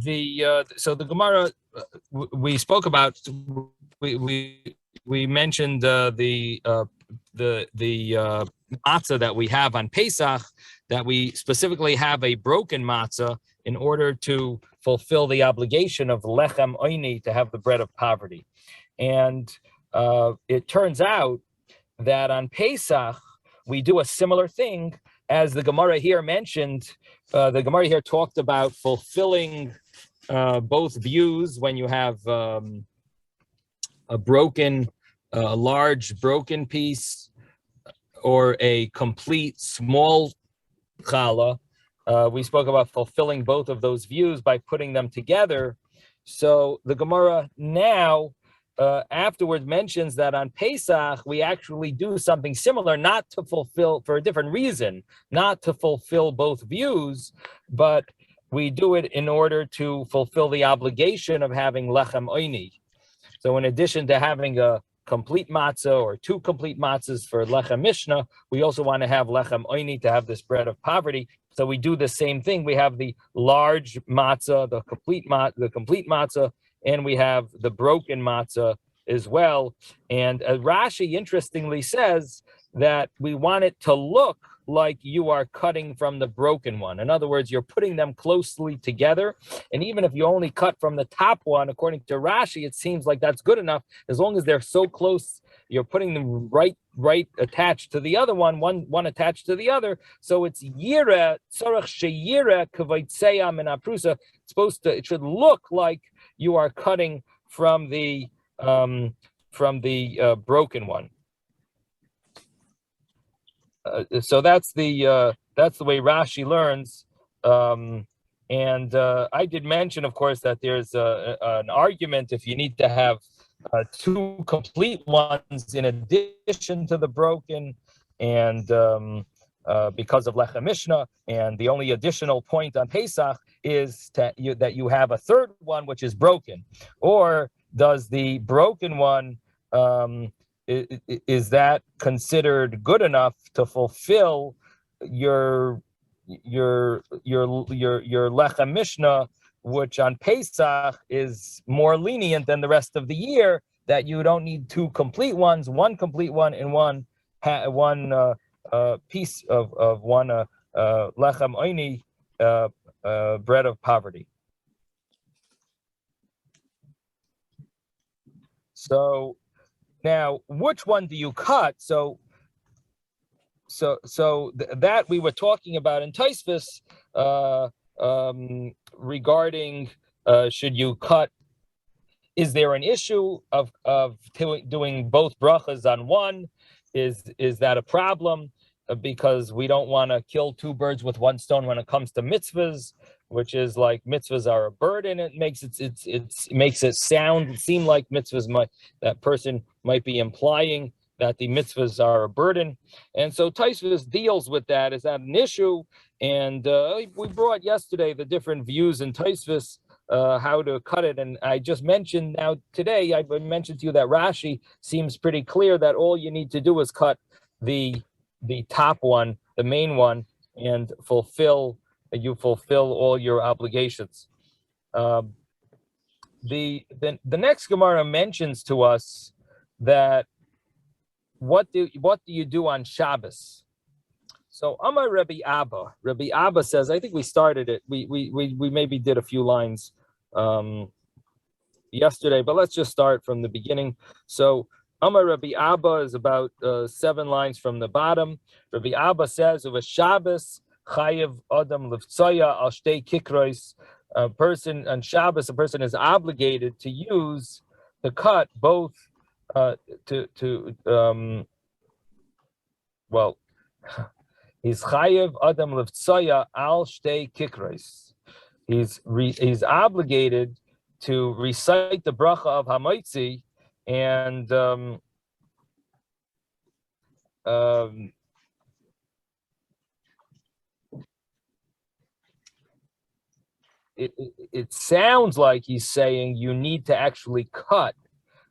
the Gemara we spoke about. We mentioned the matzah that we have on Pesach, that we specifically have a broken matzah in order to fulfill the obligation of lechem oini, to have the bread of poverty. And it turns out that on Pesach we do a similar thing as the Gemara here mentioned. The Gemara here talked about fulfilling both views when you have a large broken piece or a complete small challah. We spoke about fulfilling both of those views by putting them together. So the Gemara now afterwards mentions that on Pesach we actually do something similar, not to fulfill, for a different reason, not to fulfill both views, but we do it in order to fulfill the obligation of having lechem oini. So in addition to having a complete matzah or two complete matzahs for lechem mishnah, we also want to have lechem oini, to have this bread of poverty. So we do the same thing. We have the large matzah, the complete matzah, and we have the broken matzah as well. And Rashi interestingly says that we want it to look like you are cutting from the broken one. In other words, you're putting them closely together. And even if you only cut from the top one, according to Rashi, it seems like that's good enough. As long as they're so close, you're putting them right attached to the other one attached to the other. So it's yira, tzarach sheyira kavaitseya min aprusa. It should look like you are cutting from the broken one. So that's the way Rashi learns, and I did mention, of course, that there's an argument if you need to have two complete ones in addition to the broken, and because of lechem mishnah, and the only additional point on Pesach is that you have a third one which is broken, or does the broken one is that considered good enough to fulfill your lechem mishnah, which on Pesach is more lenient than the rest of the year, that you don't need two complete ones, one complete one and one piece of one lechem oini, bread of poverty. So now, which one do you cut? So that we were talking about in Tosfos regarding should you cut? Is there an issue of doing both brachas on one? Is that a problem? Because we don't want to kill two birds with one stone when it comes to mitzvahs, which is like mitzvahs are a burden. It makes it seem like mitzvahs that person might be implying that the mitzvahs are a burden. And so Tosfos deals with that. Is that an issue? And we brought yesterday the different views in Tosfos, how to cut it. And I just mentioned today, I mentioned to you that Rashi seems pretty clear that all you need to do is cut the top one, the main one, and fulfill all your obligations. The next Gemara mentions to us that what do you do on Shabbos? So Amar Rabbi Abba says, I think we started it. We maybe did a few lines yesterday, but let's just start from the beginning. So Amar Rabbi Abba is about 7 lines from the bottom. Rabbi Abba says, "Of a Shabbos chayev adam levtsoya al shtei kikros." A person on Shabbos, a person is obligated to cut both he's chayev adam levtsoya al shtei kikros. He's obligated to recite the bracha of Hamoitzi. And it sounds like he's saying you need to actually cut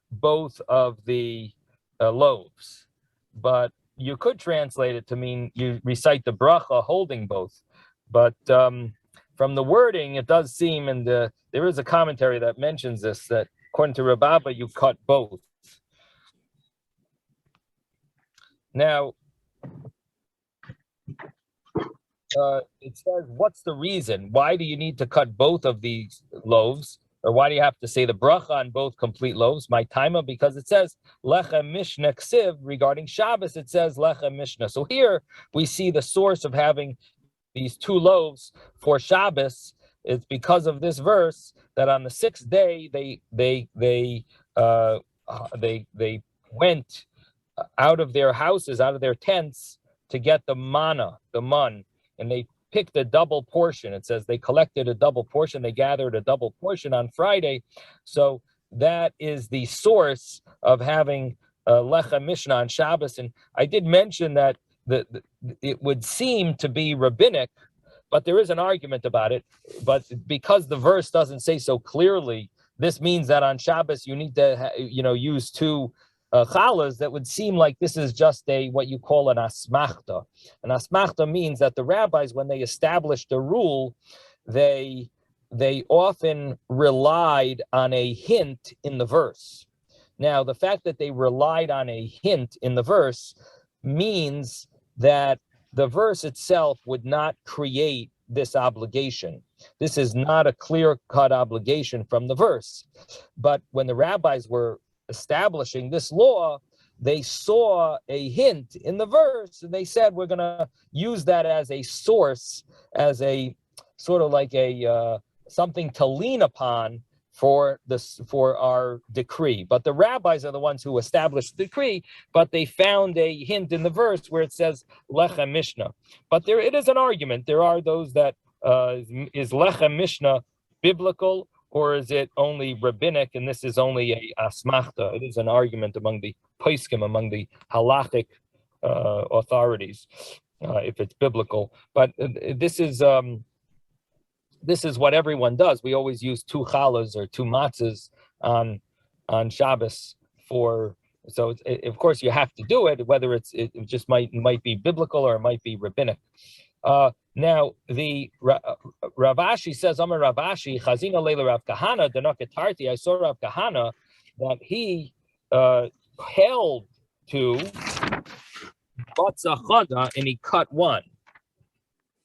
both of the loaves, but you could translate it to mean you recite the bracha holding both. But from the wording, it does seem, and there is a commentary that mentions this, that according to Rababa, you cut both. Now, it says, what's the reason? Why do you need to cut both of these loaves? Or why do you have to say the bracha on both complete loaves? My timer, because it says lechem mishnah ksiv regarding Shabbos. It says lechem mishnah. So here we see the source of having these two loaves for Shabbos. It's because of this verse that on the sixth day they went out of their houses, out of their tents, to get the manna, the mun, and they picked a double portion. It says they collected a double portion, they gathered a double portion on Friday. So that is the source of having lechem mishnah on Shabbos. And I did mention that it would seem to be rabbinic, but there is an argument about it. But because the verse doesn't say so clearly, this means that on Shabbos you need to use two challahs. That would seem like this is just what you call an asmachta. An asmachta means that the rabbis, when they established a rule, they often relied on a hint in the verse. Now, the fact that they relied on a hint in the verse means that the verse itself would not create this obligation. This is not a clear-cut obligation from the verse. But when the rabbis were establishing this law, they saw a hint in the verse, and they said, we're going to use that as a source, as a sort of like a something to lean upon for our decree. But the rabbis are the ones who established the decree, but they found a hint in the verse where it says lechem mishnah. But it is an argument. There are those that is lechem mishnah biblical, or is it only rabbinic, and this is only a asmachta? It is an argument among the poskim, among the halachic authorities, if it's biblical. But this is what everyone does. We always use two challahs or two matzahs on Shabbos so of course you have to do it, whether it just might be biblical or it might be rabbinic. Now the Rav Ashi says, Amar Rav Ashi, Chazina Leila Rav Kahana, Danaketarti, I saw Rav Kahana that he held to Batzachada and he cut one,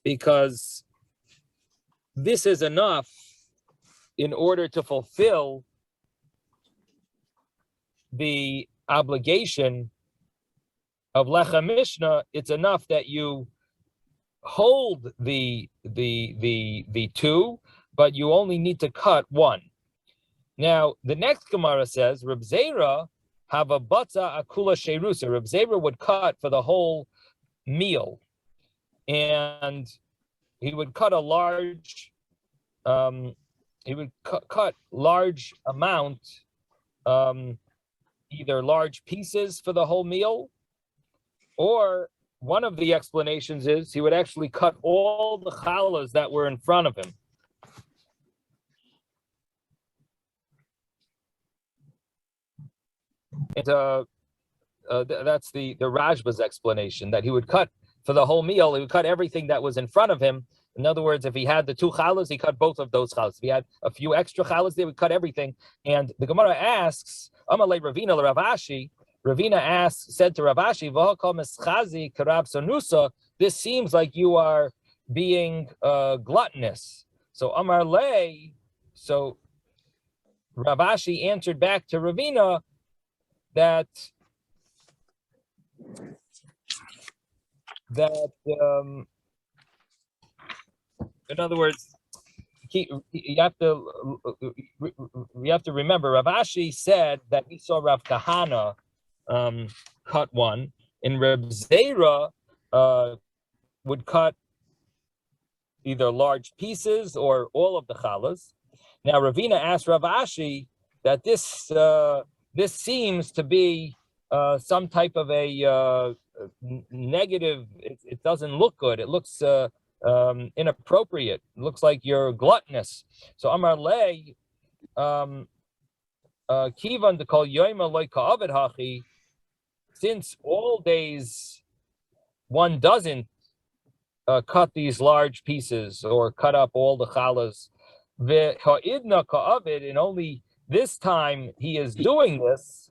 because this is enough in order to fulfill the obligation of lechem mishnah. It's enough that you hold the two, but you only need to cut one. Now the next Gemara says, Reb Zera have a batza akula sherusa. Reb Zera would cut for the whole meal, and he would cut a large, cut large amount, either large pieces for the whole meal, or one of the explanations is he would actually cut all the challahs that were in front of him. And that's the Rajba's explanation, that he would cut for the whole meal. He would cut everything that was in front of him. In other words, if he had the two challahs, he cut both of those challahs. If he had a few extra challahs, they would cut everything. And the Gemara asks, Amalei Ravina Rav Ashi, Ravina said to Rav Ashi, this seems like you are being gluttonous. So Amar Lei, so Rav Ashi answered back to Ravina that in other words, you have to remember, Rav Ashi said that he saw Rav Kahana cut one, and Reb Zera would cut either large pieces or all of the challahs. Now Ravina asked Rav Ashi that this seems to be some type of a negative. It doesn't look good. It looks inappropriate. It looks like you're gluttonous. So Amar Lei, Kivan to call Yoima like Ka'avid Hachi, since all days one doesn't cut these large pieces or cut up all the challahs. And only this time he is doing this.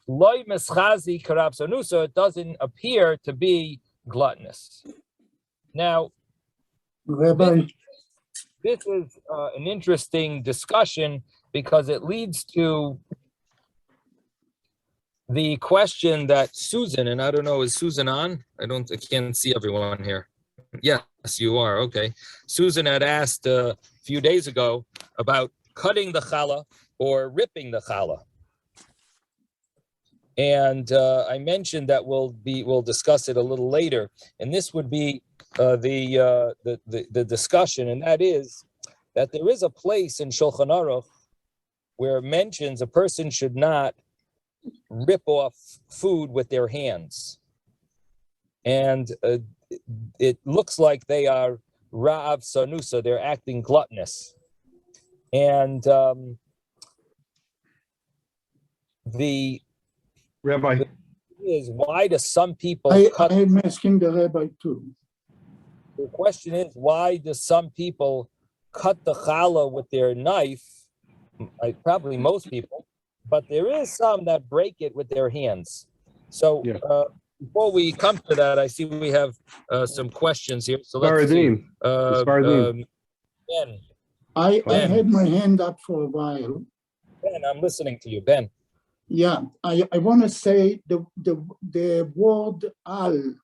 It doesn't appear to be gluttonous. Now, Rabbi, this is an interesting discussion because it leads to the question that Susan, and I don't know, is Susan on? I can't see everyone here. Yes, you are. Okay. Susan had asked a few days ago about cutting the challah or ripping the challah. And I mentioned that we'll discuss it a little later. And this would be the discussion, and that is that there is a place in Shulchan Aruch where it mentions a person should not rip off food with their hands. And it looks like they are Ra'av Sanusa, they're acting gluttonous. And the Rabbi is, why do some people cut? I'm asking the rabbi too. The question is, why do some people cut the challah with their knife? Probably most people, but there is some that break it with their hands. So before we come to that, I see we have some questions here. So let's see. Ben. I had my hand up for a while. Ben, I'm listening to you, Ben. Yeah, I want to say the word al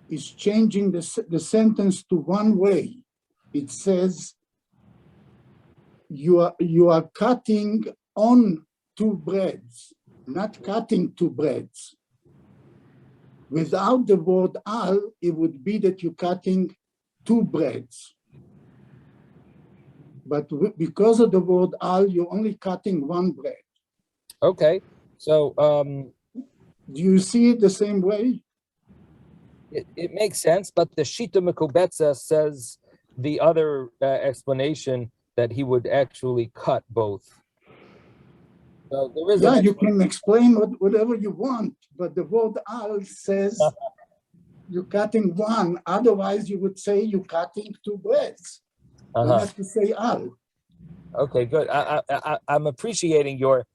is changing the sentence to one way. It says you are cutting on two breads, not cutting two breads. Without the word al, it would be that you're cutting two breads. But because of the word al, you're only cutting one bread. Okay, so do you see it the same way? It makes sense, but the Shita Mekubetza says the other explanation that he would actually cut both. So there is you can explain whatever you want, but the word al says you're cutting one. Otherwise, you would say you're cutting two breads. You have to say al. Okay, good. I'm appreciating your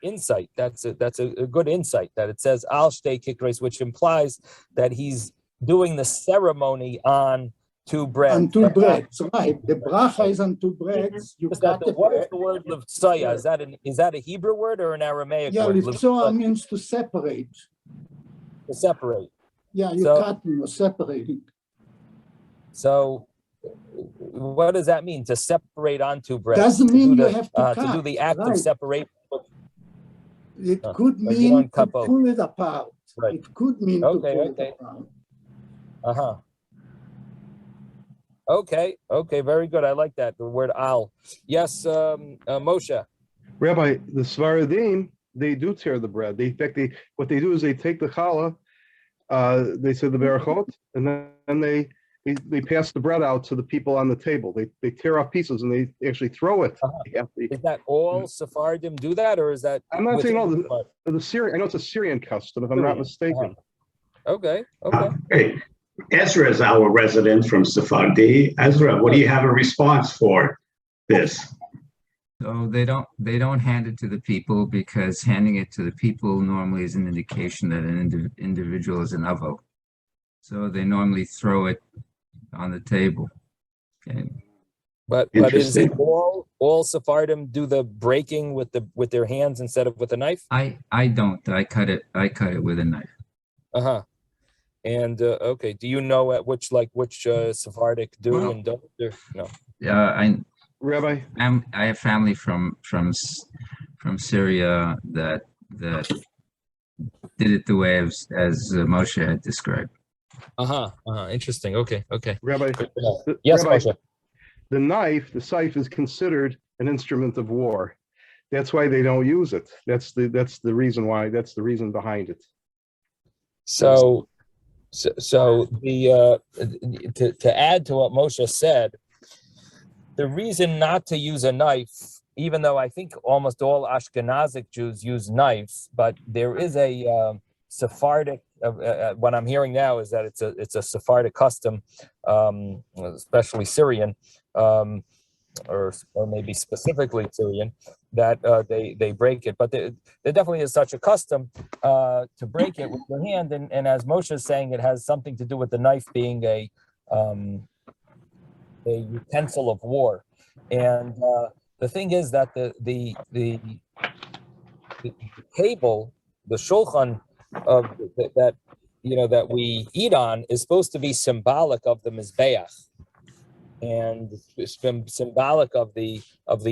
insight. That's a good insight that it says al shtei kikres, which implies that he's doing the ceremony on two breads. On two breads, right? The bracha is on two breads. You cut the what bread. is the word levtsaya? Is that a Hebrew word or an Aramaic word? Levtsaya means to separate. To separate. Yeah, you're cutting or separating. So, what does that mean? To separate on two breads? Doesn't mean you have to cut. To do the act of separation. It could mean to pull it apart. Right. It could mean to pull it apart. Okay, very good. I like that, the word al. Yes, Moshe. Rabbi, the Svardim, they do tear the bread. What they do is they take the challah, they say the berachot, and then they pass the bread out to the people on the table. They tear off pieces and they actually throw it. Is that all Sephardim do that, or is that? I'm not saying all the Syrian. I know it's a Syrian custom, if I'm not mistaken. Okay. Hey, Ezra is our resident from Sephardi. Ezra, what do you have a response for this? So they don't hand it to the people, because handing it to the people normally is an indication that an individual is an avo. So they normally throw it on the table. Okay. But is it all Sephardim do the breaking with their hands instead of with a knife? I don't. I cut it with a knife. And okay, do you know which Sephardic do and don't do? No. Rabbi, I have family from Syria that did it the way as Moshe had described. Interesting. Okay. Rabbi, yes, Rabbi, Moshe. The scythe is considered an instrument of war. That's why they don't use it. That's the reason why. That's the reason behind it. So the to add to what Moshe said, the reason not to use a knife, even though I think almost all Ashkenazic Jews use knives, but there is a Sephardic what I'm hearing now is that it's a Sephardic custom, especially Syrian, or maybe specifically Syrian, that they break it. But there definitely is such a custom to break it with your hand. And as Moshe is saying, it has something to do with the knife being a utensil of war. And the thing is that the table, the shulchan of that that we eat on is supposed to be symbolic of the mizbeach, and it's symbolic of the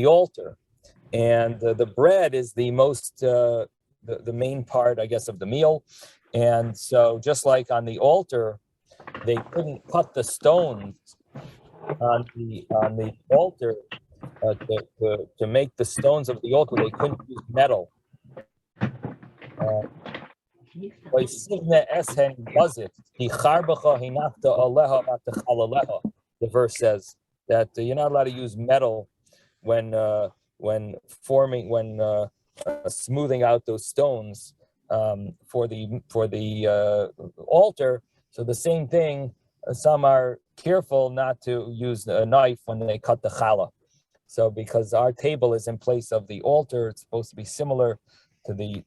altar, and the bread is the most the main part, I guess, of the meal. And so just like on the altar, they couldn't cut the stones on the altar to make the stones of the altar. They couldn't use metal. The verse says that you're not allowed to use metal when smoothing out those stones for the altar. So the same thing, some are careful not to use a knife when they cut the challah. So because our table is in place of the altar, it's supposed to be similar to the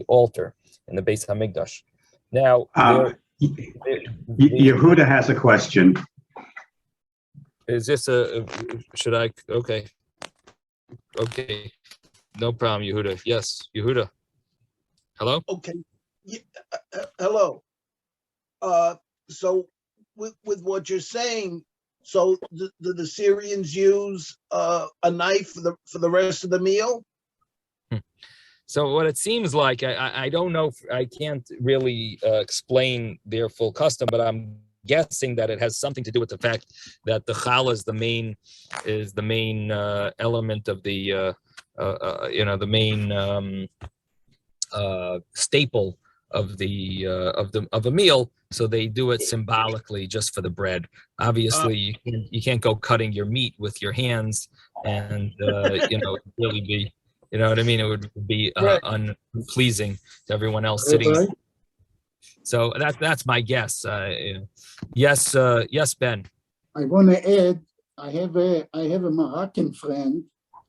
altar in the Beis Hamikdash. Now, Yehuda has a question. Is this should I? Okay, no problem, Yehuda. Yes, Yehuda. Hello. Okay. Hello. So with what you're saying, so the Syrians use a knife for the rest of the meal? So what it seems like, I don't know, I can't really explain their full custom, but I'm guessing that it has something to do with the fact that the challah is the main element of the the main staple of a meal. So they do it symbolically just for the bread. Obviously, you can't go cutting your meat with your hands, and really be. You know what I mean? It would be unpleasing to everyone else sitting. Right. So that's my guess. Yes, Ben. I want to add, I have a Moroccan friend,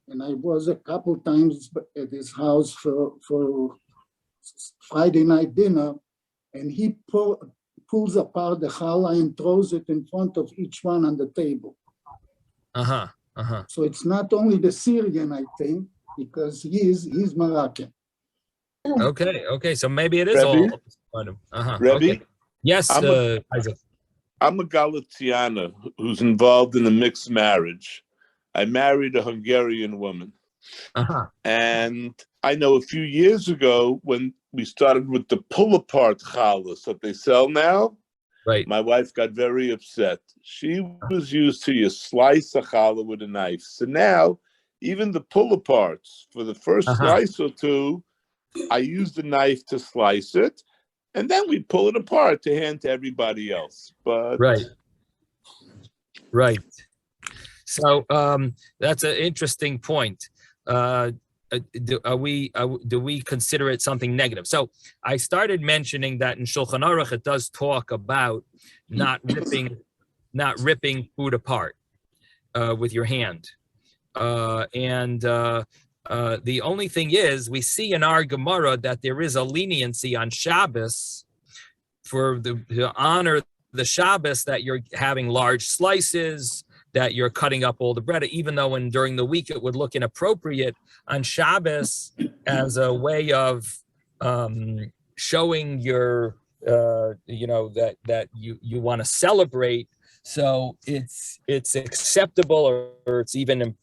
and I was a couple times at his house for Friday night dinner, and he pulls apart the challah and throws it in front of each one on the table. So it's not only the Syrian, I think, because he's Moroccan. Okay. So maybe it is Rebbe? all. Rebbe? Okay. Yes, Isaac. I'm a Galiciana who's involved in a mixed marriage. I married a Hungarian woman. And I know a few years ago when we started with the pull-apart challahs that they sell now, right, my wife got very upset. She was used to slice a challah with a knife. So now, even the pull-aparts, for the first slice or two, I use the knife to slice it, and then we pull it apart to hand to everybody else. But right. So that's an interesting point. Do we consider it something negative? So I started mentioning that in Shulchan Aruch it does talk about not ripping food apart with your hand, and the only thing is, we see in our Gemara that there is a leniency on Shabbos to honor the Shabbos, that you're having large slices, that you're cutting up all the bread, even though during the week it would look inappropriate. On Shabbos, as a way of showing your, that you want to celebrate. So it's acceptable, or it's even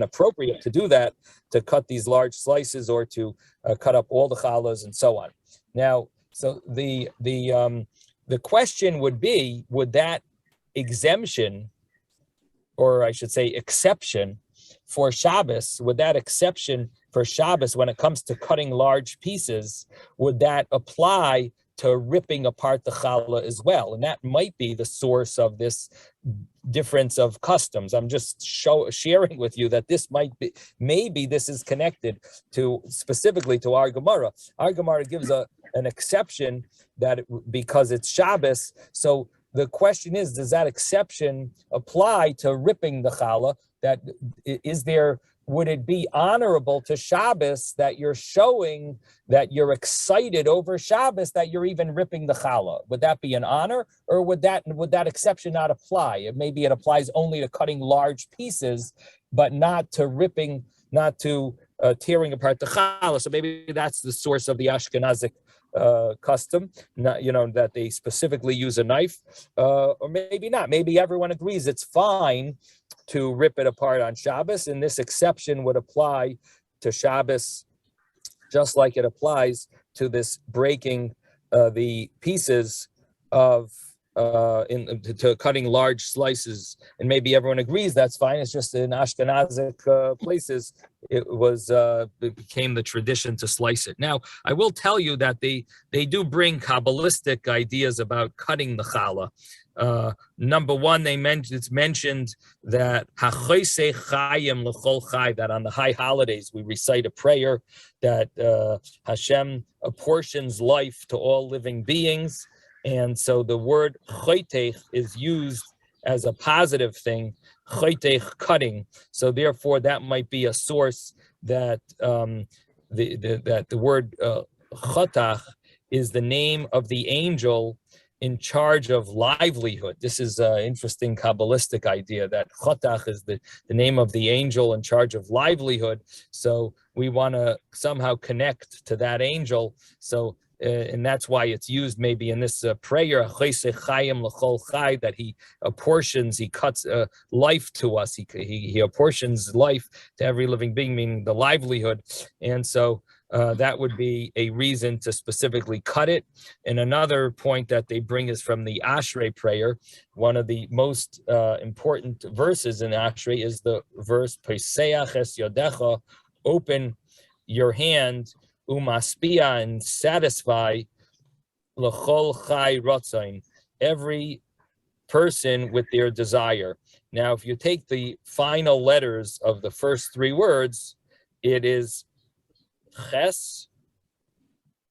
appropriate to do that, to cut these large slices, or to cut up all the challahs and so on. Now, so the question would be, would that exemption, or I should say exception, for Shabbos, would that exception for Shabbos when it comes to cutting large pieces, would that apply to ripping apart the challah as well. And that might be the source of this difference of customs. I'm just sharing with you that this might be, maybe this is connected to specifically to our Gemara. Our Gemara gives an exception that because it's Shabbos. So the question is, does that exception apply to ripping the challah? That is there, would it be honorable to Shabbos that you're showing that you're excited over Shabbos that you're even ripping the challah? Would that be an honor, or would that exception not apply? Maybe it applies only to cutting large pieces, but not to ripping, not to tearing apart the challah. So maybe that's the source of the Ashkenazic custom, not, that they specifically use a knife, or maybe not. Maybe everyone agrees it's fine to rip it apart on Shabbos, and this exception would apply to Shabbos, just like it applies to this breaking the pieces of to cutting large slices. And maybe everyone agrees that's fine. It's just in Ashkenazic places it became the tradition to slice it. Now, I will tell you that they do bring Kabbalistic ideas about cutting the challah. Number one, it's mentioned that that on the high holidays we recite a prayer that Hashem apportions life to all living beings, and so the word choitech is used as a positive thing, choitech, cutting. So therefore, that might be a source that that the word chotach is the name of the angel in charge of livelihood. This is an interesting Kabbalistic idea that Chotach is the name of the angel in charge of livelihood. So we want to somehow connect to that angel. So, and that's why it's used maybe in this prayer, that he apportions, he cuts life to us. He apportions life to every living being, meaning the livelihood. And so that would be a reason to specifically cut it. And another point that they bring is from the Ashrei prayer. One of the most important verses in Ashrei is the verse, Peseach es yodecha, open your hand, umaspia, and satisfy, l'chol chai rotzain, every person with their desire. Now, if you take the final letters of the first three words, it is ches,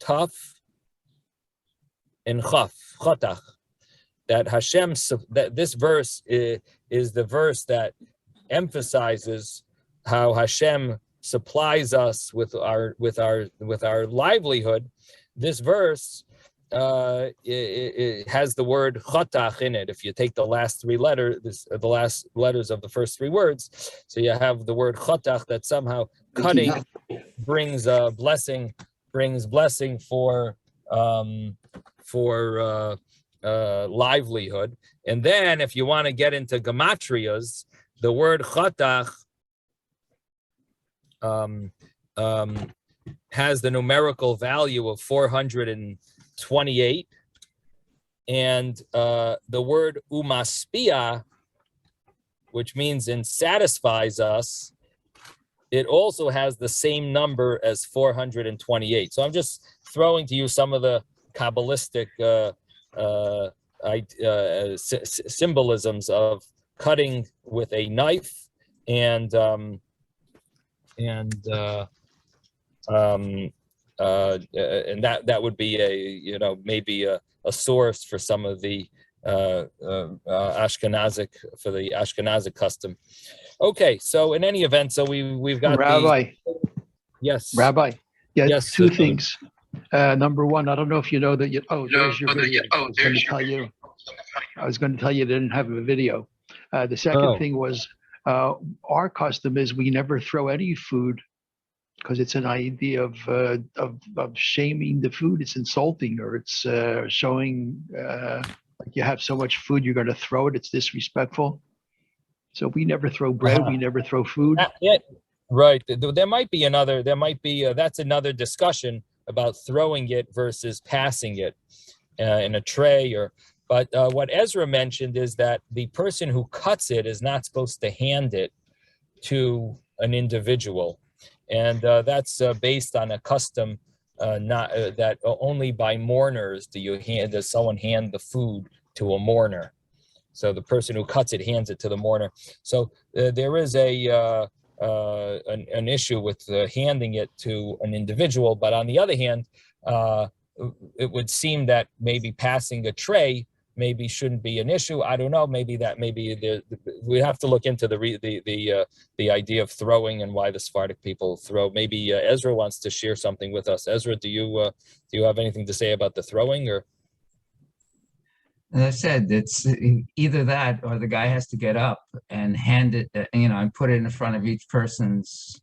taf, and chaf, chotach. That Hashem, that this verse is the verse that emphasizes how Hashem supplies us with our livelihood. This verse it has the word chotach in it. If you take the last three letters, the last letters of the first three words, so you have the word chotach, that somehow cutting brings blessing for livelihood. And then if you want to get into gematrias, the word chotach has the numerical value of 428, and the word umaspia, which means and satisfies us, it also has the same number as 428. So I'm just throwing to you some of the Kabbalistic symbolisms of cutting with a knife, and that would be a maybe a source for some of the Ashkenazic custom. Okay, so in any event, so we've got Rabbi. Yes. Rabbi. Yeah. Yes. Two things. Number one, I don't know if you know that you. Oh, there's your video. I was going to tell you they didn't have a video. The second thing was our custom is we never throw any food, because it's an idea of shaming the food. It's insulting, or it's showing like you have so much food you're going to throw it. It's disrespectful. So we never throw bread. We never throw food. Right. There might be that's another discussion about throwing it versus passing it in a tray. But what Ezra mentioned is that the person who cuts it is not supposed to hand it to an individual. And that's based on a custom not that only by mourners does someone hand the food to a mourner. So the person who cuts it hands it to the mourner. So there is an issue with handing it to an individual. But on the other hand, it would seem that maybe passing a tray maybe shouldn't be an issue. I don't know. Maybe we have to look into the idea of throwing and why the Sephardic people throw. Maybe Ezra wants to share something with us. Ezra, do you have anything to say about the throwing? Or as I said, it's either that or the guy has to get up and hand it, and put it in front of each person's.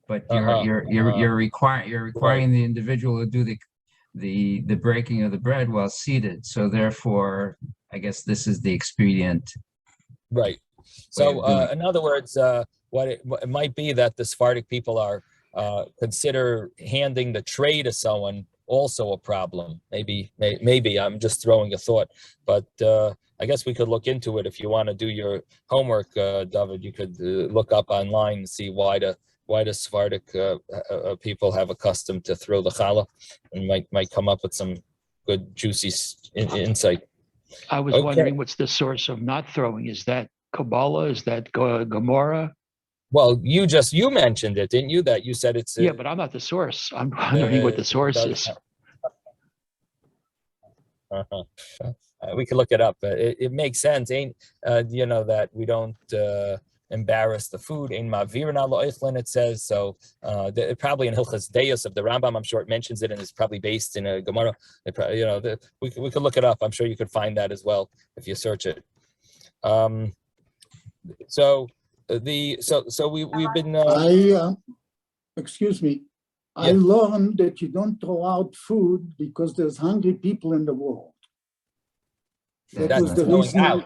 But you're requiring the individual to do the breaking of the bread while seated. So therefore, I guess this is the expedient. Right. So in other words, what it might be that the Sephardic people are consider handing the tray to someone also a problem. Maybe I'm just throwing a thought, but I guess we could look into it. If you want to do your homework, David, you could look up online and see why the Sephardic people have a custom to throw the challah, and might come up with some good juicy insight. I was wondering what's the source of not throwing. Is that Kabbalah? Is that Gemara? Well, you mentioned it, didn't you? That you said it's yeah, but I'm not the source. I'm wondering what the source is. We could look it up. It makes sense, ain't that we don't embarrass the food. In Mavirna lo eichlin, it says so. Probably in Hilchas Deus of the Rambam, I'm sure it mentions it, and it's probably based in a Gemara. We could look it up. I'm sure you could find that as well if you search it. We've been. Excuse me. I learned that you don't throw out food because there's hungry people in the world. That was the reasoning.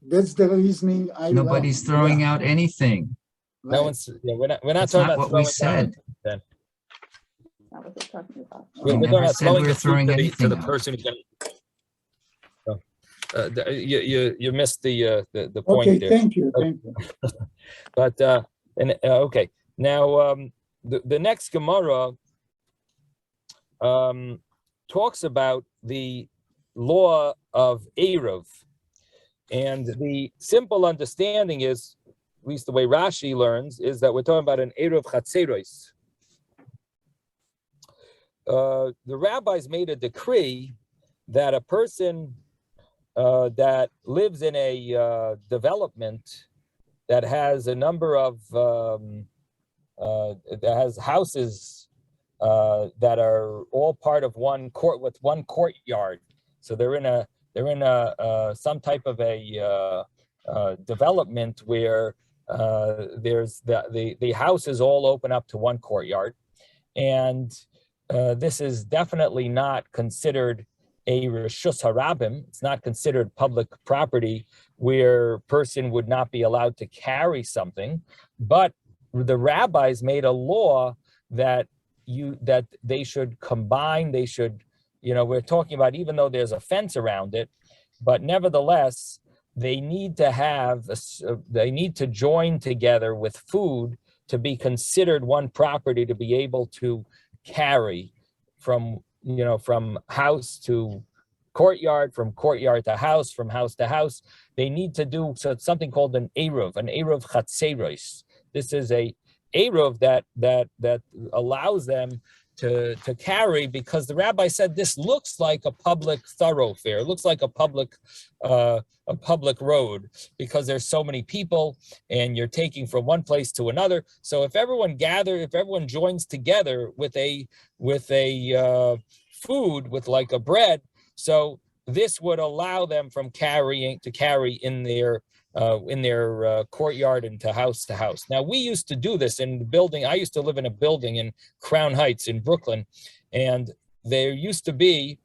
That's the reasoning. Nobody's throwing out anything. Right. No one's. We're not That's talking not about what we said. Then. Not what they're talking about. We're talking about we're throwing to anything the out. person who can. You missed the point okay, there. Thank you. But okay, now the next Gemara talks about the law of Aerov, and the simple understanding is, at least the way Rashi learns, is that we're talking about an Aerov Chatzeros. The rabbis made a decree that a person that lives in a development that has a number of that has houses that are all part of one court with one courtyard. So they're in a some type of a development where there's the houses all open up to one courtyard, and this is definitely not considered a Reshus Harabim. It's not considered public property where a person would not be allowed to carry something. But the rabbis made a law that they should combine, they should, we're talking about, even though there's a fence around it, but nevertheless, they need to join together with food to be considered one property, to be able to carry from house to courtyard, from courtyard to house, from house to house. They need to do something called an Aerov Chatzeros. This is a Aerov that allows them to carry, because the rabbi said this looks like a public thoroughfare, it looks like a public road, because there's so many people and you're taking from one place to another. So if everyone joins together with a food, with like a bread, so this would allow them to carry in their courtyard and to house. Now, we used to do this in the building. I used to live in a building in Crown Heights in Brooklyn, and there used to be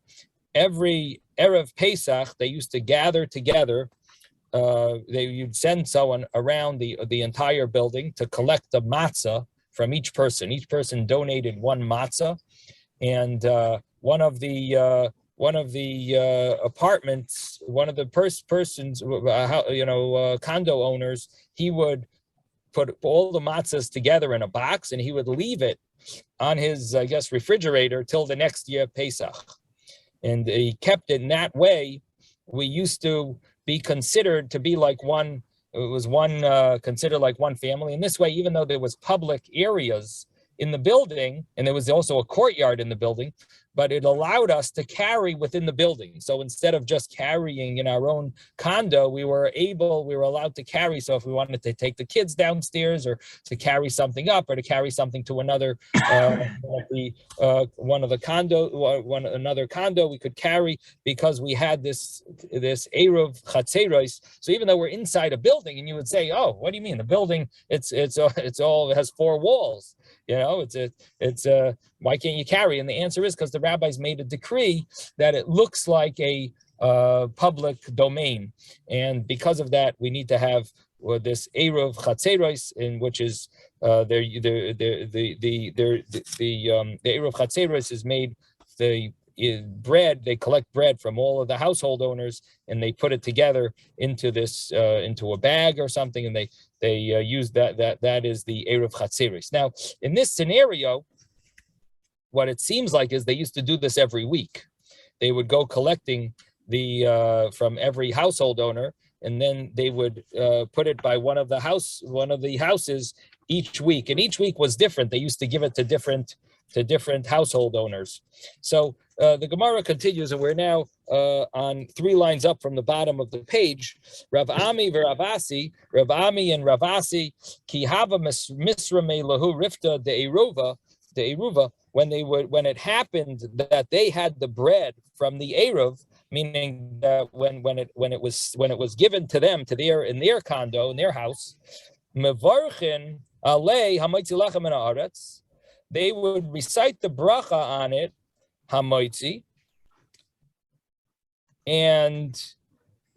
every Erev Pesach, they used to gather together. You'd send someone around the entire building to collect the matzah from each person. Each person donated one matzah, and one of the apartments, one of the persons, condo owners, he would put all the matzahs together in a box, and he would leave it on his, I guess, refrigerator till the next year Pesach, and he kept it in that way. We used to be considered to be like one. It was considered like one family. And this way, even though there was public areas in the building, and there was also a courtyard in the building, but it allowed us to carry within the building. So instead of just carrying in our own condo, we were allowed to carry. So if we wanted to take the kids downstairs, or to carry something up, or to carry something to another, another condo, we could carry, because we had this Eruv Chatzeros. So even though we're inside a building, and you would say, oh, what do you mean? The building, it has 4 walls. Why can't you carry? And the answer is because the rabbis made a decree that it looks like a public domain, and because of that, we need to have this Eruv Chatzeros, in which is the Eruv Chatzeros is made bread. They collect bread from all of the household owners, and they put it together into a bag or something, and they use that is the Eruv Chatzeros. Now, in this scenario, what it seems like is they used to do this every week. They would go collecting from every household owner, and then they would put it by one of the houses each week, and each week was different. They used to give it to different household owners. So the Gemara continues, and we're now on 3 lines up from the bottom of the page. Rav Ami and Ravasi, ki hava misra me lahu rifta de eruva, when it happened that they had the bread from the Eruv, meaning that when it was given to them in their condo, in their house, mevarchin alei hamaitzi lachem min haaretz, they would recite the bracha on it, hamaitzi, and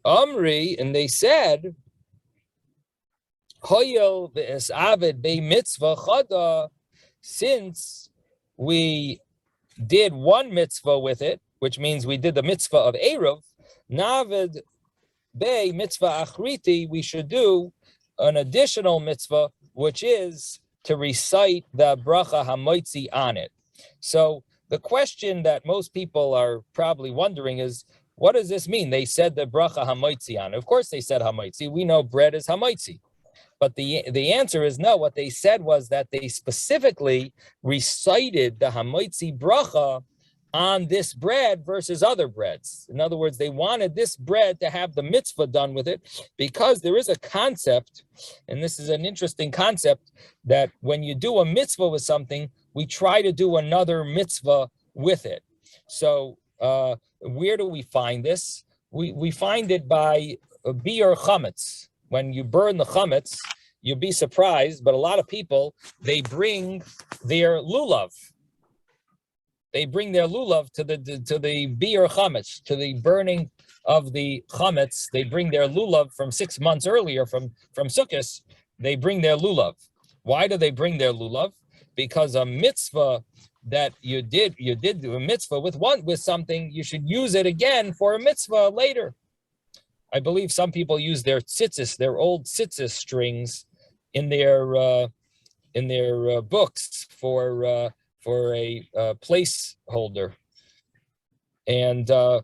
Amri, and they said, Hoyel v'esavid be mitzvah chada, since we did one mitzvah with it, which means we did the mitzvah of Eruv, navid be mitzvah achriti, we should do an additional mitzvah, which is to recite the bracha hamaitzi on it. So the question that most people are probably wondering is, what does this mean? They said the bracha hamaitzi on it. Of course they said hamaitzi. We know bread is hamaitzi. But the answer is no. What they said was that they specifically recited the hamaitzi bracha on this bread versus other breads. In other words, they wanted this bread to have the mitzvah done with it, because there is a concept, and this is an interesting concept, that when you do a mitzvah with something, we try to do another mitzvah with it. So where do we find this? We find it by biur chametz. When you burn the chametz, you'll be surprised, but a lot of people, they bring their lulav. They bring their lulav to the biur chametz, to the burning of the chametz. They bring their lulav from 6 months earlier, from Sukkot. They bring their lulav. Why do they bring their lulav? Because a mitzvah that you did a mitzvah with something, you should use it again for a mitzvah later. I believe some people use their tzitzis, their old tzitzis strings, in their books for a placeholder, and there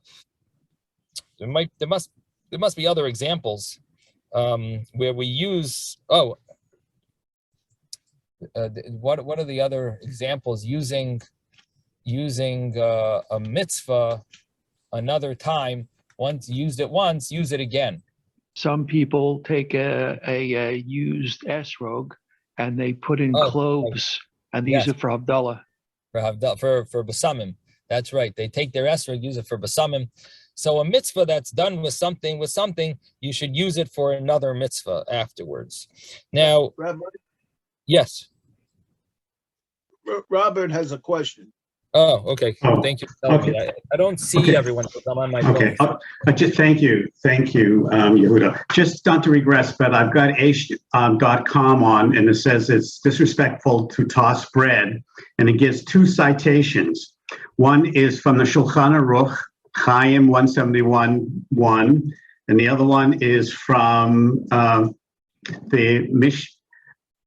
must be other examples where we use. What are the other examples using a mitzvah another time? Once used it once, use it again. Some people take a used esrog and they put in cloves, and they use it for Havdalah. For basamim. That's right. They take their esrog, use it for basamim. So a mitzvah that's done with something, you should use it for another mitzvah afterwards. Now, Rabbi? Yes. Robert has a question. Oh, okay. Oh, thank you for telling me. I don't see everyone because I'm on my phone. Okay. Just thank you, Yehuda. Just not to regress, but I've got h.com on, and it says it's disrespectful to toss bread, and it gives 2 citations. One is from the Shulchan Aruch, Chaim 171:1, and the other one is from the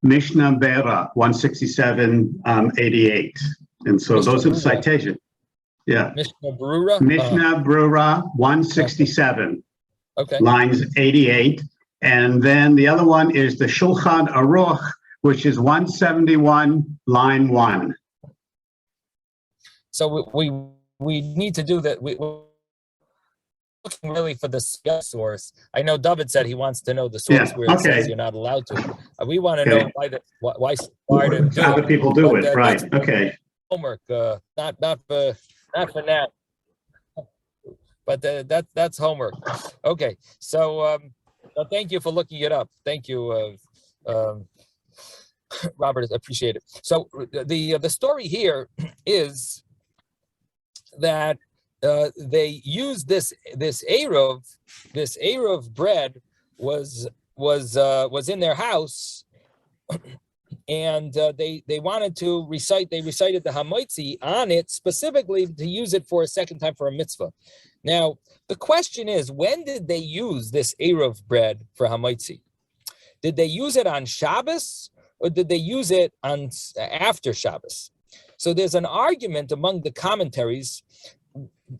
Mishnah Bera 167-88. And so Mishnah those are the Brura. citations. Yeah. Mishnah Brura. Mishnah Brura 167, Okay. lines 88. And then the other one is the Shulchan Aruch, which is 171, line 1. So we need to do that. We're looking really for the source. I know David said he wants to know the source Yeah, where it says okay. you're not allowed to. We want to Okay. know why to do Other it. people do But, it, right? Okay. Homework, not for that. But that's homework. Okay, so thank you for looking it up. Thank you, Robert. Appreciate it. So the story here is that they used this Aerov bread was in their house, and they wanted to recite. They recited the Hamoitzi on it specifically to use it for a second time for a mitzvah. Now the question is, when did they use this Aerov bread for Hamoitzi? Did they use it on Shabbos, or did they use it on after Shabbos? So there's an argument among the commentaries.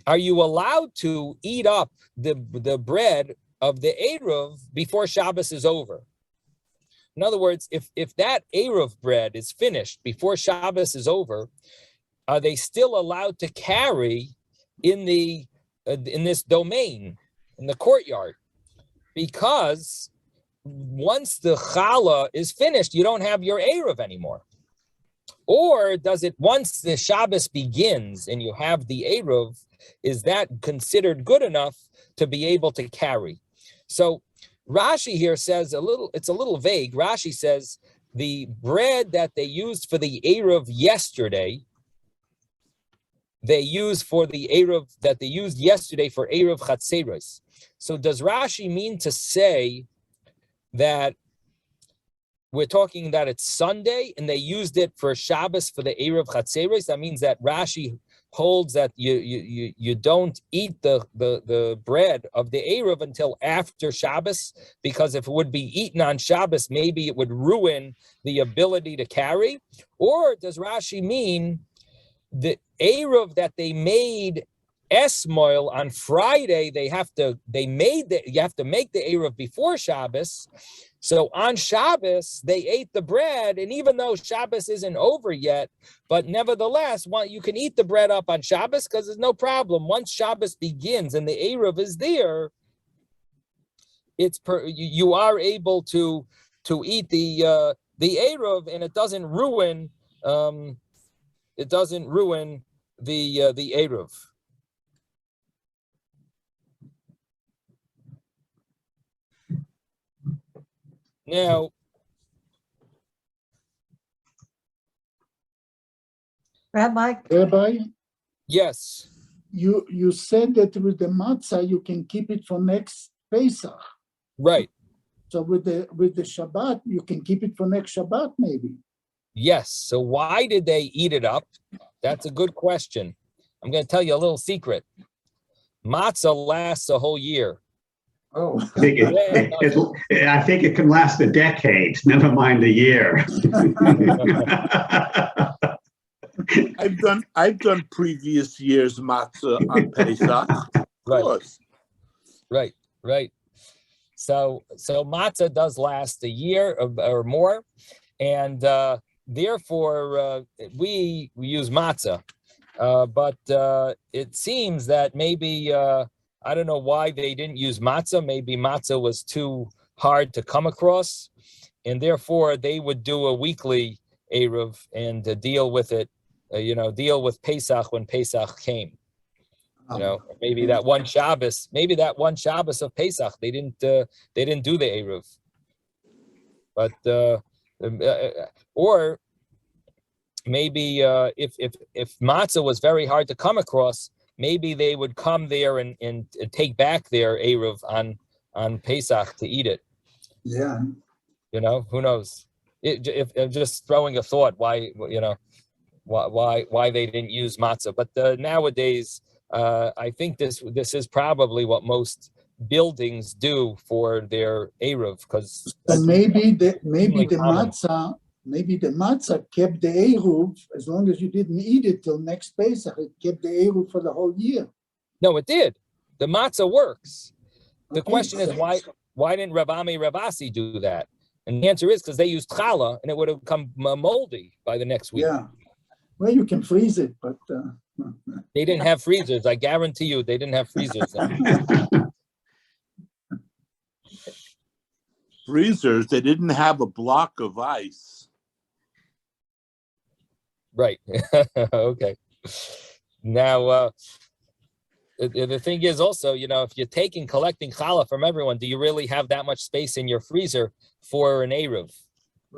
Are you allowed to eat up the bread of the Eruv before Shabbos is over? In other words, if that Eruv bread is finished before Shabbos is over, are they still allowed to carry in this domain, in the courtyard? Because once the challah is finished, you don't have your Eruv anymore. Or does it, once the Shabbos begins and you have the Eruv, is that considered good enough to be able to carry? So Rashi here says it's a little vague. Rashi says the bread that they used for the Eruv yesterday, they use for the Eruv that they used yesterday for Eruv Chatzeros. So does Rashi mean to say that we're talking that it's Sunday and they used it for Shabbos for the Eruv Chatzeros? That means that Rashi holds that you don't eat the bread of the Eruv until after Shabbos, because if it would be eaten on Shabbos, maybe it would ruin the ability to carry. Or does Rashi mean the Eruv that they made Esmoil on Friday, you have to make the Eruv before Shabbos. So on Shabbos, they ate the bread, and even though Shabbos isn't over yet, but nevertheless, you can eat the bread up on Shabbos because there's no problem. Once Shabbos begins and the Eruv is there, you are able to eat the Eruv, and it doesn't ruin the Eruv. Now, Rabbi, yes, you said that with the matzah you can keep it for next Pesach. right. So with the Shabbat you can keep it for next Shabbat maybe. Yes. So why did they eat it up? That's a good question. I'm going to tell you a little secret. Matzah lasts a whole year. Oh, I think it can last a decade, never mind a year. I've done previous year's matzah on Pesach. Right. So matzah does last a year or more, and therefore we use matzah. But it seems that maybe I don't know why they didn't use matzah. Maybe matzah was too hard to come across, and therefore they would do a weekly Eruv and deal with it. Deal with Pesach when Pesach came. Maybe that one Shabbos of Pesach, they didn't do the Eruv. But or maybe if matzah was very hard to come across, maybe they would come there and take back their Eruv on Pesach to eat it. Yeah. Who knows? If just throwing a thought, why they didn't use matzah. But nowadays, I think this is probably what most buildings do for their Eruv, because So maybe the common. matzah kept the eruv as long as you didn't eat it till next Pesach. It kept the eruv for the whole year. No, it did. The matzah works. The Okay, question is why didn't Rav Ami Rav Asi do that? And the answer is because they used challah and it would have become moldy by the next week. Yeah. Well, you can freeze it, but They didn't have freezers. I guarantee you they didn't have freezers then. Freezers, they didn't have a block of ice. Right. Okay. Now, the thing is also, if you're collecting challah from everyone, do you really have that much space in your freezer for an Eruv?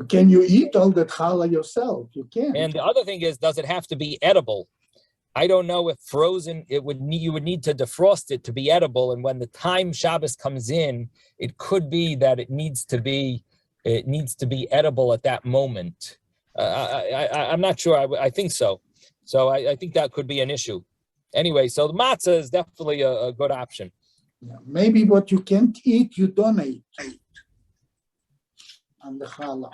can you eat all that challah yourself? You can. And the other thing is, does it have to be edible? I don't know if frozen, you would need to defrost it to be edible. And when the time Shabbos comes in, it could be that it needs to be edible at that moment. I'm not sure. I think so. So I think that could be an issue. Anyway, so the matzah is definitely a good option. Yeah, maybe what you can't eat, you donate on the challah.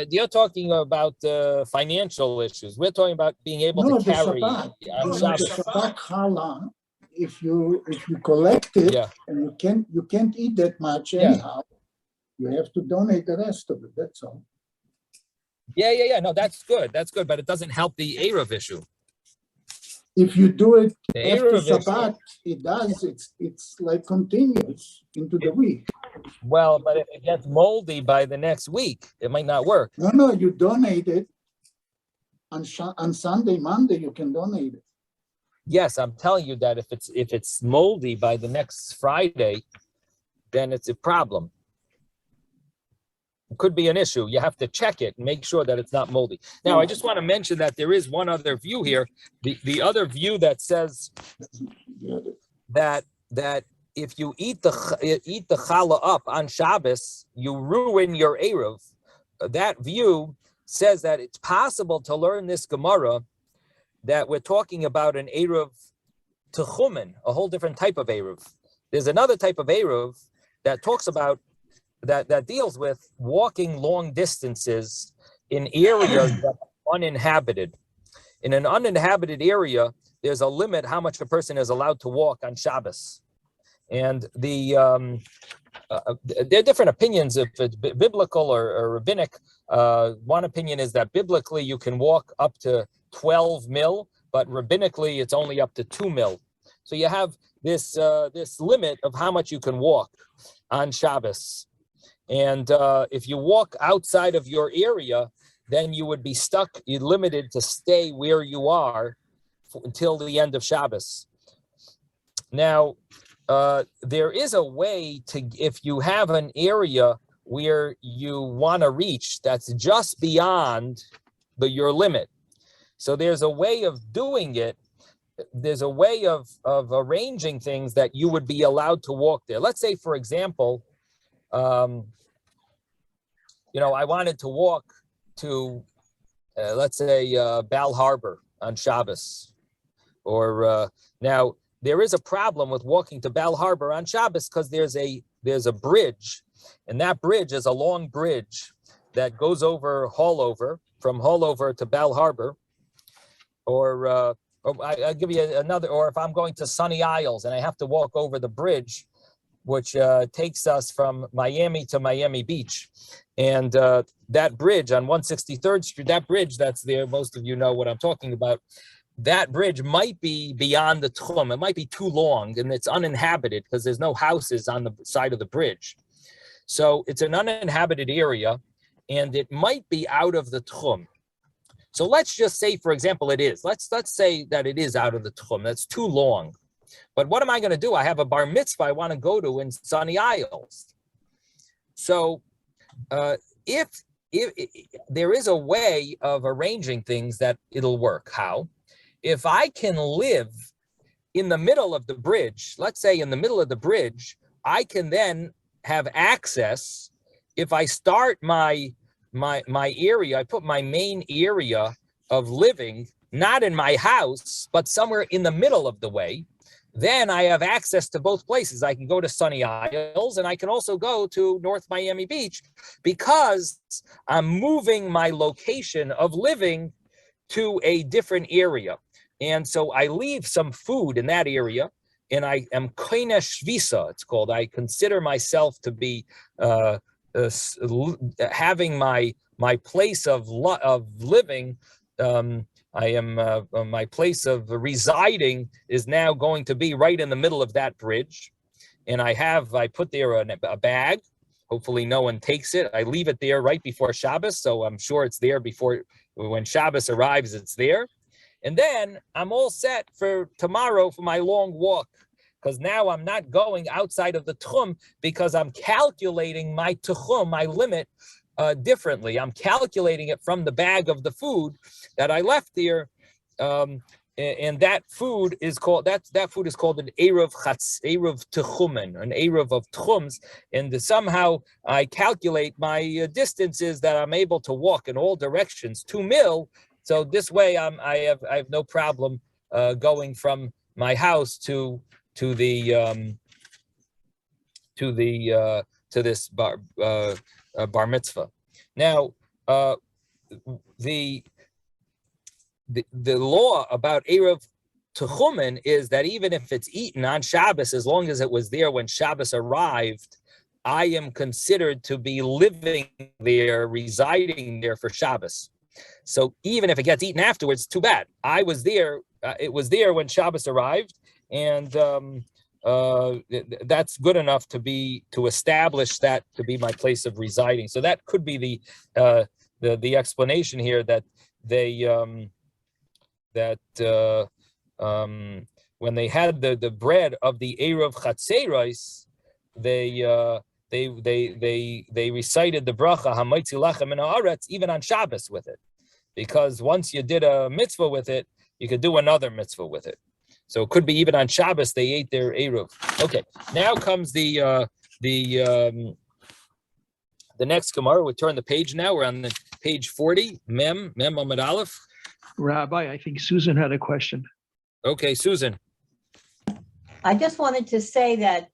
You're talking about financial issues. We're talking about being able to carry Shabbat. on Shabbos. The Shabbat challah, if you collect it, Yeah. and you can't eat that much anyhow, you have to donate the rest of it. That's all. Yeah. No, that's good. That's good, but it doesn't help the Eruv issue. If you do it The after Eruv issue. Shabbat, it does. It's like continuous into the week. Well, but if it gets moldy by the next week, it might not work. No, you donate it on Sunday, Monday. You can donate it. Yes, I'm telling you that if it's moldy by the next Friday, then it's a problem. It could be an issue. You have to check it and make sure that it's not moldy. Now, I just want to mention that there is one other view here. The other view that says that if you eat the challah up on Shabbos, you ruin your Eruv. That view says that it's possible to learn this Gemara that we're talking about an Eruv techumen, a whole different type of Eruv. There's another type of Eruv that talks about that deals with walking long distances in areas that are uninhabited. In an uninhabited area, there's a limit how much a person is allowed to walk on Shabbos. And there are different opinions if it's biblical or rabbinic. One opinion is that biblically you can walk up to 12 mil, but rabbinically it's only up to 2 mil. So you have this limit of how much you can walk on Shabbos. And if you walk outside of your area, then you would be stuck, you're limited to stay where you are until the end of Shabbos. Now, there is a way to, if you have an area where you want to reach that's just beyond your limit. So there's a way of doing it. There's a way of arranging things that you would be allowed to walk there. Let's say, for example, I wanted to walk to, let's say, Bal Harbor on Shabbos. Or now there is a problem with walking to Bal Harbor on Shabbos because there's a bridge, and that bridge is a long bridge that goes over Hallover, from Hallover to Bal Harbor. Or I'll give you another, or if I'm going to Sunny Isles and I have to walk over the bridge, which takes us from Miami to Miami Beach. And that bridge on 163rd Street, that bridge that's there, most of you know what I'm talking about. That bridge might be beyond the Tchum. It might be too long and it's uninhabited because there's no houses on the side of the bridge. So it's an uninhabited area and it might be out of the Tchum. So let's just say, for example, it is. Let's say that it is out of the Tchum. That's too long. But what am I going to do? I have a bar mitzvah I want to go to in Sunny Isles. So if there is a way of arranging things that it'll work. How? If I can live in the middle of the bridge, let's say in the middle of the bridge, I can then have access. If I start my area, I put my main area of living, not in my house, but somewhere in the middle of the way, then I have access to both places. I can go to Sunny Isles and I can also go to North Miami Beach because I'm moving my location of living to a different area. And so I leave some food in that area and I am koine shvisa, it's called. I consider myself to be having my place of living. I am my place of residing is now going to be right in the middle of that bridge, and I put there a bag. Hopefully, no one takes it. I leave it there right before Shabbos, so I'm sure it's there before when Shabbos arrives. It's there, and then I'm all set for tomorrow for my long walk. Because now I'm not going outside of the tchum because I'm calculating my tchum, my limit, differently. I'm calculating it from the bag of the food that I left there, and that food is called an Aerov Techumen, an Aerov of tchums, and somehow I calculate my distances that I'm able to walk in all directions 2 mil. So this way I have no problem going from my house to this bar mitzvah. Now, the law about Erev Techumen is that even if it's eaten on Shabbos, as long as it was there when Shabbos arrived, I am considered to be living there, residing there for Shabbos. So even if it gets eaten afterwards, too bad. I was there. It was there when Shabbos arrived. And that's good enough to establish that to be my place of residing. So that could be the explanation here that they when they had the bread of the Erev Chatzeros, they recited the bracha Hamaitzi Lachem Min Haaretz even on Shabbos with it, because once you did a mitzvah with it, you could do another mitzvah with it. So it could be even on Shabbos they ate their Eruv. Okay, now comes the next Gemara. We turn the page now. We're on the page 40, Mem Amud Aleph. Rabbi, I think Susan had a question. Okay, Susan. I just wanted to say that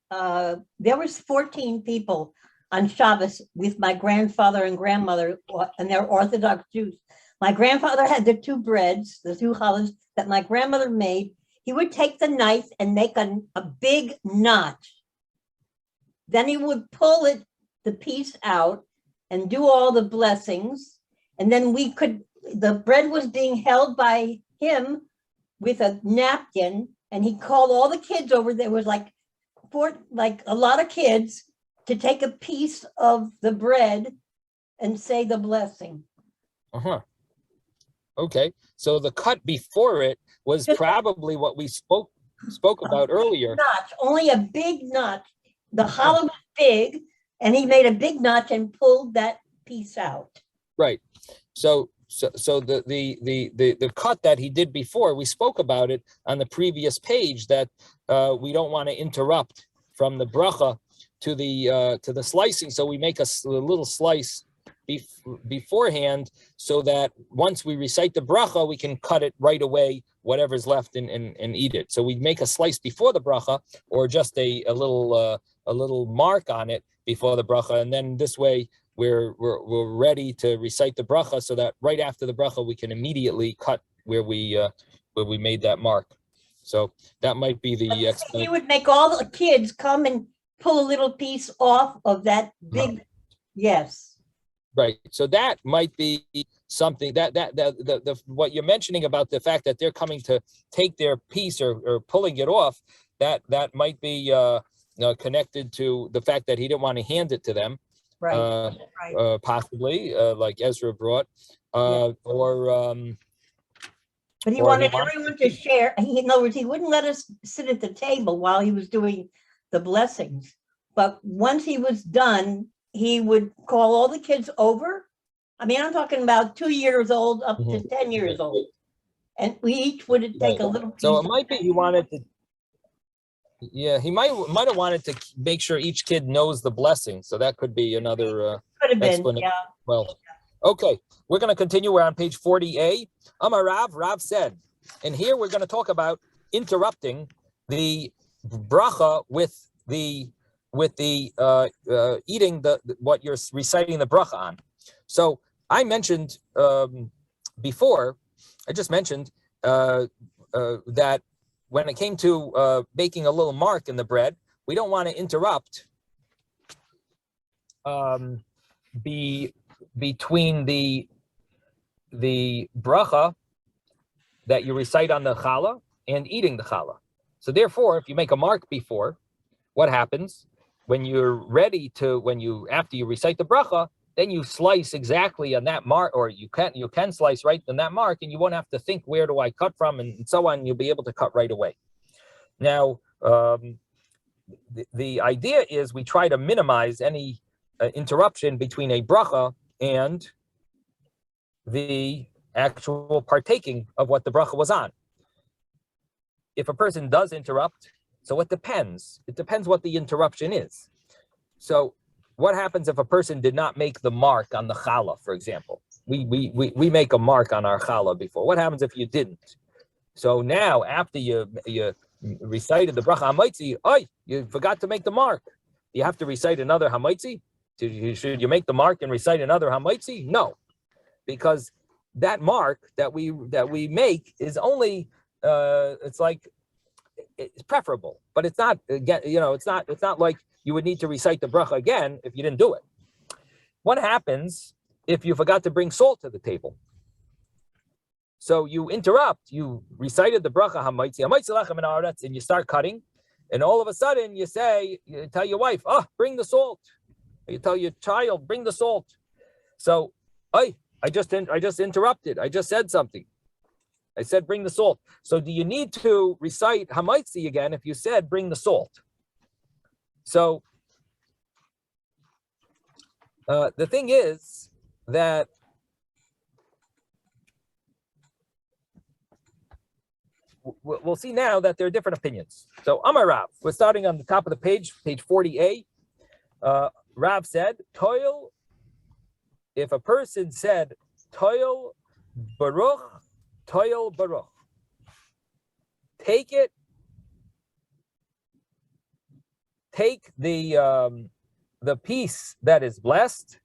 there was 14 people on Shabbos with my grandfather and grandmother, and they're Orthodox Jews. My grandfather had the 2 breads, the 2 challahs that my grandmother made. He would take the knife and make a big notch. Then he would pull the piece out and do all the blessings. And then the bread was being held by him with a napkin, and he called all the kids over. There was like a lot of kids to take a piece of the bread and say the blessing. Okay, so the cut before it was probably what we spoke about earlier. Notch, only a big notch. The challah was big, and he made a big notch and pulled that piece out. Right. So the cut that he did before, we spoke about it on the previous page, that we don't want to interrupt from the bracha to the slicing, so we make a little slice beforehand, so that once we recite the bracha, we can cut it right away, whatever's left, and eat it. So we make a slice before the bracha, or just a little mark on it before the bracha, and then this way we're ready to recite the bracha, so that right after the bracha we can immediately cut where we made that mark. So that might be the explanation. He would make all the kids come and pull a little piece off of that big. Yes. Right. So that might be something that what you're mentioning about the fact that they're coming to take their piece or pulling it off, that might be connected to the fact that he didn't want to hand it to them. Right. Possibly, like Ezra brought, or. But he wanted everyone to share. In other words, he wouldn't let us sit at the table while he was doing the blessings. But once he was done, he would call all the kids over. I mean, I'm talking about 2 years old up to 10 years old. And we each would take a little piece. So it might be he wanted to, he might have wanted to make sure each kid knows the blessing. So that could be another could have been, explanation. yeah. Well, okay, we're going to continue. We're on page 40A. Amar Rav said, and here we're going to talk about interrupting the bracha with the eating what you're reciting the bracha on. So I mentioned before, I just mentioned that when it came to making a little mark in the bread, we don't want to interrupt between the bracha that you recite on the challah and eating the challah. So therefore, if you make a mark before, what happens when you're ready to, after you recite the bracha, then you slice exactly on that mark, or you can slice right on that mark, and you won't have to think, where do I cut from, and so on. You'll be able to cut right away. Now, the idea is we try to minimize any interruption between a bracha and the actual partaking of what the bracha was on. If a person does interrupt, so it depends. It depends what the interruption is. So what happens if a person did not make the mark on the challah, for example? We make a mark on our challah before. What happens if you didn't? So now, after you recited the bracha hamaitzi, you forgot to make the mark. You have to recite another hamaitzi? Should you make the mark and recite another hamaitzi? No, because that mark that we make is only it's preferable, but it's not, again, it's not like you would need to recite the bracha again if you didn't do it. What happens if you forgot to bring salt to the table? So you interrupt, you recited the bracha hamaitzi lechem min haaretz, and you start cutting, and all of a sudden you tell your wife, bring the salt. You tell your child, bring the salt. So, I just interrupted. I just said something. I said, bring the salt. So do you need to recite hamaitzi again if you said, bring the salt? So the thing is that we'll see now that there are different opinions. So Amar Rav, we're starting on the top of the page 40a. Rav said, toil, if a person said, toil baruch, toil baruch, take the piece that is blessed,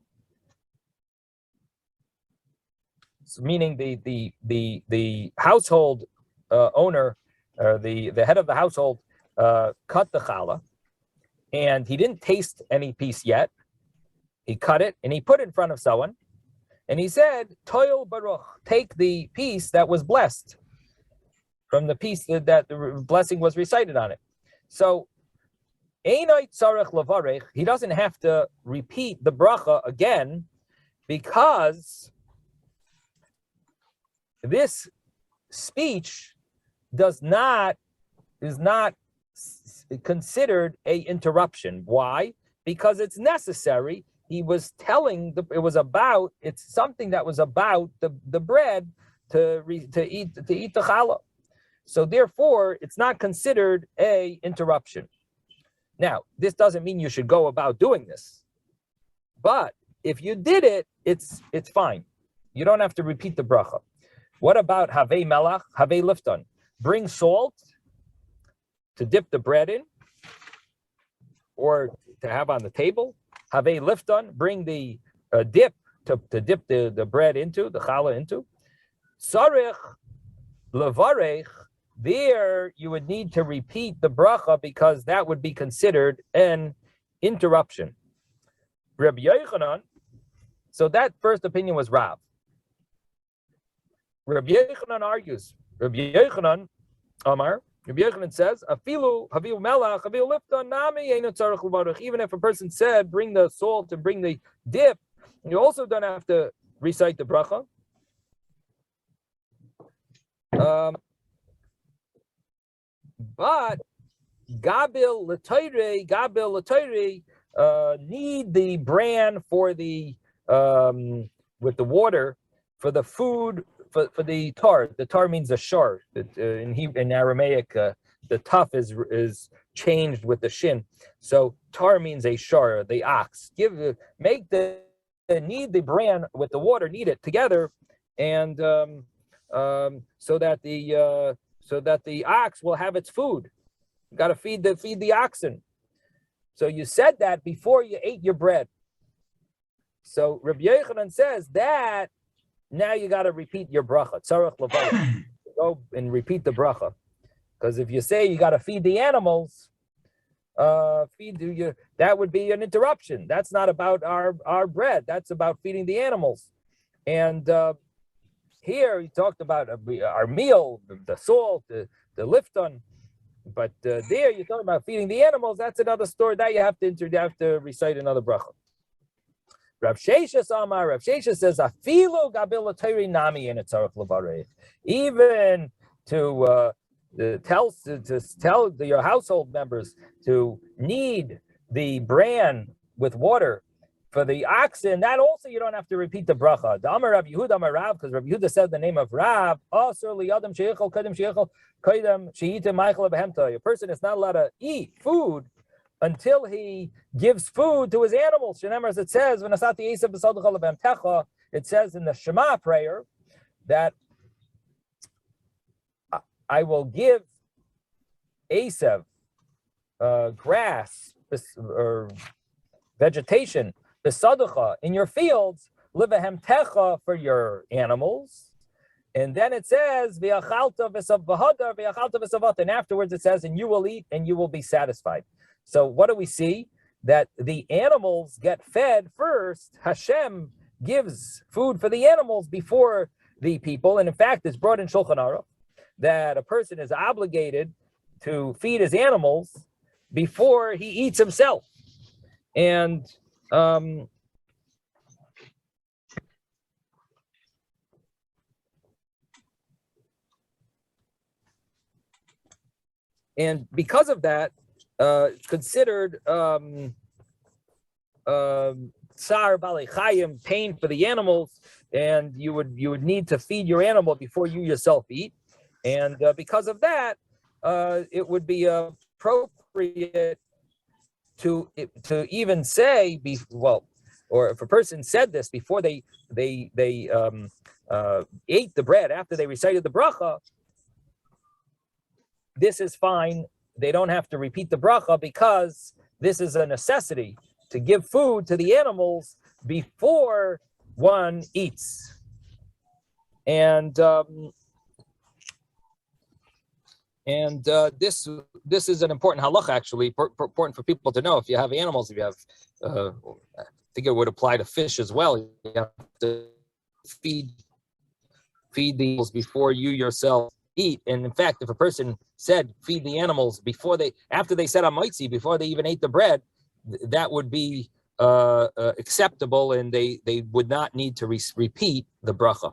meaning the household owner, or the head of the household, cut the challah, and he didn't taste any piece yet. He cut it and he put it in front of someone, and he said, toil baruch, take the piece that was blessed, from the piece that the blessing was recited on it. So einay tzarech levarech, he doesn't have to repeat the bracha again, because this speech is not considered a interruption. Why? Because it's necessary. He was telling it's something that was about the bread to eat the challah. So therefore, it's not considered a interruption. Now, this doesn't mean you should go about doing this, but if you did it, it's fine. You don't have to repeat the bracha. What about havei melach, havei lifton? Bring salt to dip the bread in, or to have on the table. Havei lifton, bring the dip to dip the bread into, the challah into. Sarich levarech, there you would need to repeat the bracha, because that would be considered an interruption. Rabbi Yochanan, so that first opinion was Rav. Rabbi Yochanan argues. Rabbi Yochanan, Amar, Rabbi Yochanan says, "Afilu haviu melach haviu lifton nami eino tzarich levarech." Even if a person said, "Bring the salt and bring the dip," you also don't have to recite the bracha. But gabil l'toyrei, need the bran for the with the water for the food. For the tar. The tar means the shar. In Aramaic, the tough is changed with the shin. So tar means a shar, the ox. Need the bran with the water, knead it together, and so that the ox will have its food. You got to feed the oxen. So you said that before you ate your bread. So Rabbi Yochanan says that now you got to repeat your bracha. Tzarech levarech. Go and repeat the bracha. Because if you say you got to feed the animals, that would be an interruption. That's not about our bread. That's about feeding the animals. And here he talked about our meal, the salt, the lifton. But there you're talking about feeding the animals. That's another story. That you have to recite another bracha. Rav Sheshes Amar. Rav Sheshes says, "Afilu gabil Torah nami in tzarich levarech." Even to tell your household members to knead the bran with water for the oxen, that also you don't have to repeat the bracha. The Amar Rav Yehuda Amar Rav, because Rav Yehuda said the name of Rav, Asur liyadam sheichel kadem sheichel kadem sheyitim meichel behemta. A person is not allowed to eat food until he gives food to his animals. Shenemar, as it says, v'nasati esav b'sadachal behemtecha. It says in the Shema prayer that I will give Esav grass or vegetation, besadacha, in your fields, livahemtecha, for your animals. And then it says, v'yachalta v'savahadar v'yachalta v'savat. And afterwards it says, and you will eat and you will be satisfied. So what do we see? That the animals get fed first. Hashem gives food for the animals before the people. And in fact, it's brought in Shulchan Aruch that a person is obligated to feed his animals before he eats himself. And because of that, it's considered tsar balei chayim, pain for the animals, and you would need to feed your animal before you yourself eat. And because of that, it would be appropriate to even say, or if a person said this before they ate the bread, after they recited the bracha, this is fine. They don't have to repeat the bracha because this is a necessity to give food to the animals before one eats. And this is an important halacha, actually, important for people to know. If you have animals, if you have, I think it would apply to fish as well. You have to feed the animals before you yourself eat. And in fact, if a person said feed the animals after they said Amaitzi, before they even ate the bread, that would be acceptable, and they would not need to repeat the bracha.